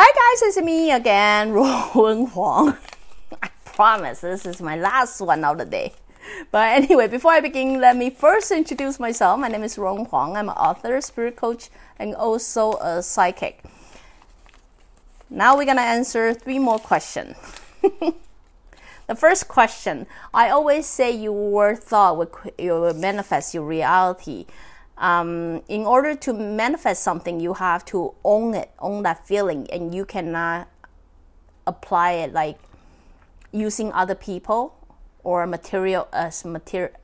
Hi guys, it's me again, Ruowen Huang. I promise this is my last one of the day. But anyway, before I begin, let me first introduce myself. My name is Ruowen Huang. I'm an author, spirit coach, and also a psychic. Now we're going to answer 3 more questions. The first question, I always say your thought will manifest your reality. In order to manifest something, you have to own it, own that feeling, and you cannot apply it like using other people or material as material.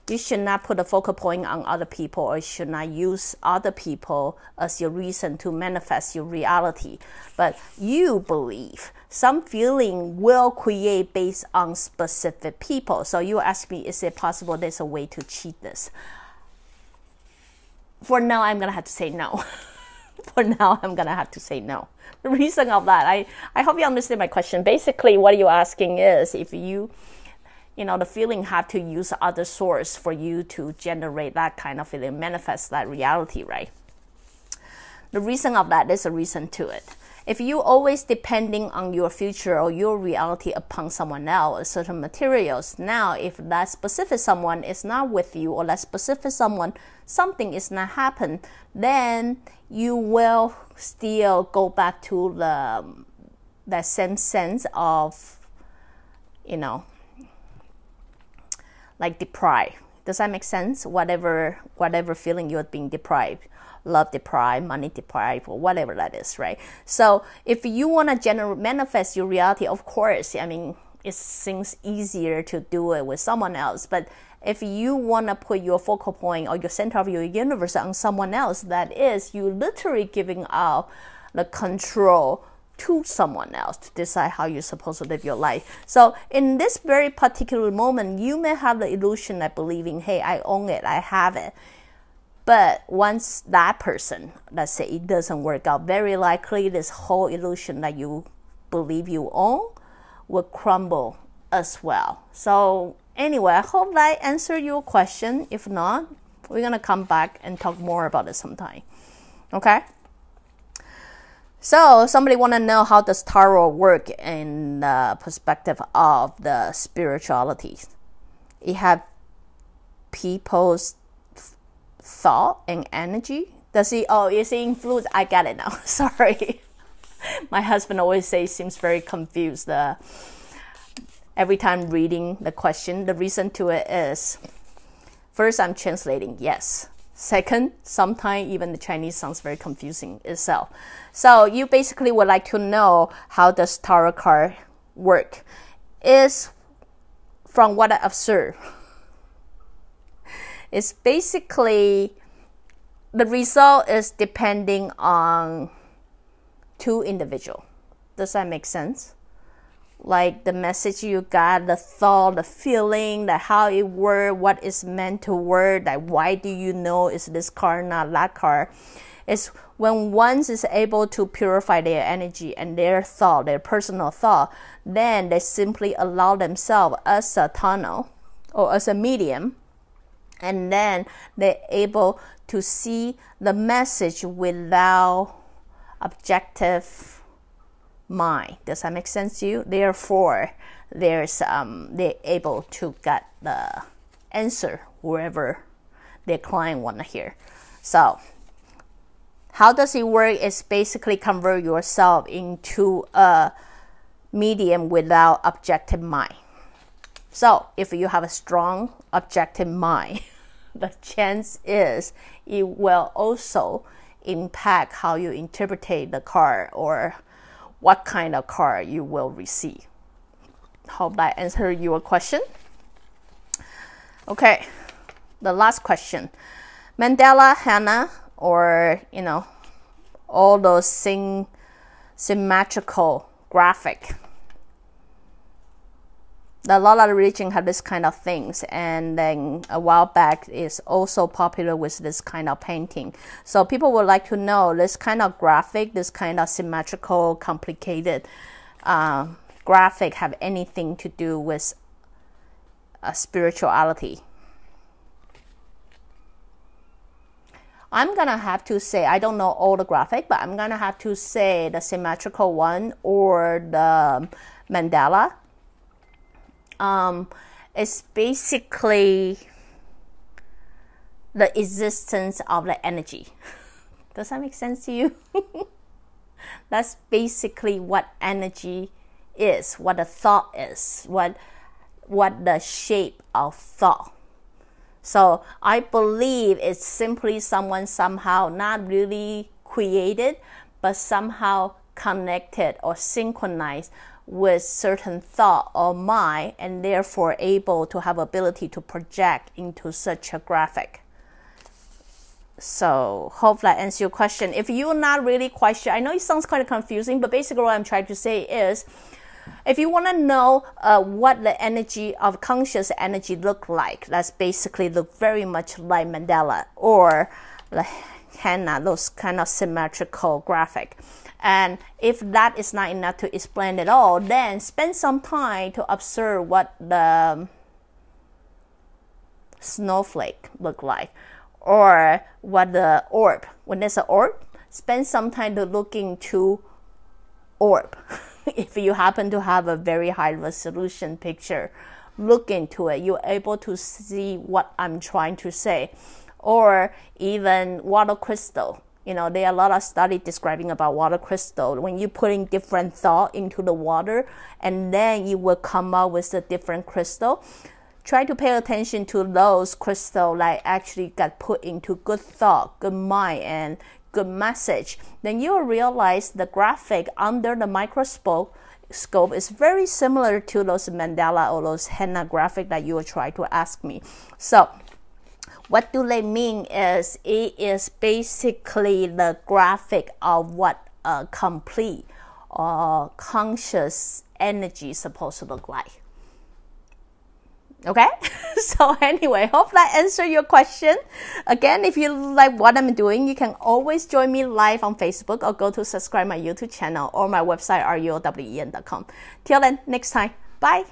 You should not put a focal point on other people, or you should not use other people as your reason to manifest your reality. But you believe some feeling will create based on specific people. So you ask me, is it possible there's a way to cheat this? For now, I'm going to have to say no. For now, I'm going to have to say no. The reason of that, I hope you understand my question. Basically, what you're asking is if the feeling have to use other source for you to generate that kind of feeling, manifest that reality, right? The reason of that, there's a reason to it. If you always depending on your future or your reality upon someone else, certain materials, now if that specific someone is not with you or that specific something is not happen, then you will still go back to that same sense of, like deprived. Does that make sense? Whatever feeling you're being deprived, love deprived, money deprived, or whatever that is, right? So if you want to manifest your reality, of course, it seems easier to do it with someone else. But if you want to put your focal point or your center of your universe on someone else, that is, you literally giving out the control to someone else to decide how you're supposed to live your life. So in this very particular moment, you may have the illusion of believing, hey, I own it, I have it. But once that person, let's say it doesn't work out, very likely this whole illusion that you believe you own will crumble as well. So anyway, I hope that answered your question. If not, we're going to come back and talk more about it sometime. Okay? So somebody want to know how does tarot work in the perspective of the spirituality. It have people's thought and energy. Is it influence? I get it now. Sorry. My husband always seems very confused every time reading the question. The reason to it is, first, I'm translating, yes. Second, sometimes even the Chinese sounds very confusing itself. So you basically would like to know how does tarot card work. Is from what I observe, it's basically the result is depending on 2 individuals. Does that make sense? Like the message you got, the thought, the feeling, that how it works, what is meant to work, that why do you know is this card, not that card. It's when one is able to purify their energy and their thought, their personal thought, then they simply allow themselves as a tunnel or as a medium, and then they're able to see the message without objective mind. Does that make sense to you? Therefore, they're able to get the answer wherever their client want to hear. So how does it work? Is basically convert yourself into a medium without objective mind. So if you have a strong objective mind, the chance is it will also impact how you interpret the card or what kind of card you will receive. Hope that answered your question. Okay, the last question. Mandala, Hannah, or, all those symmetrical graphic. A lot of religion have this kind of things, and then a while back is also popular with this kind of painting. So people would like to know this kind of graphic, this kind of symmetrical, complicated graphic have anything to do with spirituality. I'm going to have to say, I don't know all the graphic, but I'm going to have to say the symmetrical one or the mandala. It's basically the existence of the energy. Does that make sense to you? That's basically what energy is, what the thought is, what the shape of thought. So I believe it's simply someone somehow not really created, but somehow connected or synchronized with certain thought or mind, and therefore able to have ability to project into such a graphic. So hopefully I answer your question. If you're not really quite sure, I know it sounds kind of confusing, but basically what I'm trying to say is, if you want to know what the energy of conscious energy look like, that's basically look very much like mandala or like henna, those kind of symmetrical graphic. And if that is not enough to explain it all, then spend some time to observe what the snowflake look like, or what the orb. When there's an orb, spend some time to look into orb. If you happen to have a very high resolution picture, look into it. You're able to see what I'm trying to say. Or even water crystal. There are a lot of studies describing about water crystal. When you put in different thought into the water, and then you will come out with a different crystal. Try to pay attention to those crystals that actually got put into good thought, good mind, and good message. Then you'll realize the graphic under the microscope is very similar to those mandala or those henna graphic that you will try to ask me. So what do they mean is, it is basically the graphic of what a complete or conscious energy is supposed to look like. Okay, so anyway, hope that answered your question. Again, if you like what I'm doing, you can always join me live on Facebook, or go to subscribe my YouTube channel or my website, ruowen.com. Till then, next time, bye.